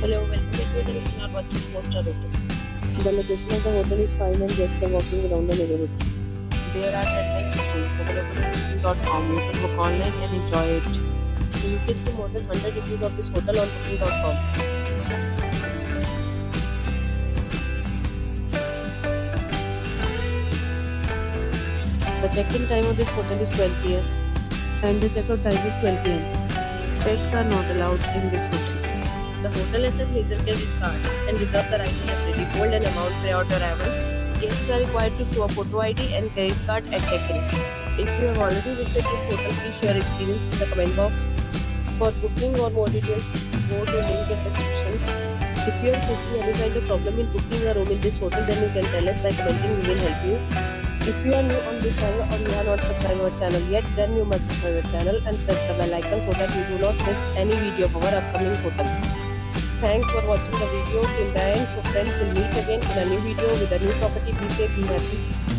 Hello, welcome back to the we are watching 4-star hotel. The location of the hotel is fine and guests are walking around the neighborhood. There are 10 types of rooms available on booking.com. You can book online and enjoy it. You can see more than 100 reviews of this hotel on booking.com. The check-in time of this hotel is 12 p.m. and the check-out time is 12 p.m. Pets are not allowed in this hotel. The hotel accepts major credit cards and reserves the right to temporarily hold an amount prior to arrival. Guests are required to show a photo ID and credit card at check-in. If you have already visited this hotel, please share your experience in the comment box. For booking or more details, go to link in description. If you are facing any kind of problem in booking a room in this hotel, then you can tell us by commenting. We will help you. If you are new on this channel or you are not subscribed our channel yet, then you must subscribe our channel and press the bell icon so that you do not miss any video of our upcoming hotel. Thanks for watching the video till the end. So friends, will meet again in a new video with a new property. Be safe, be happy.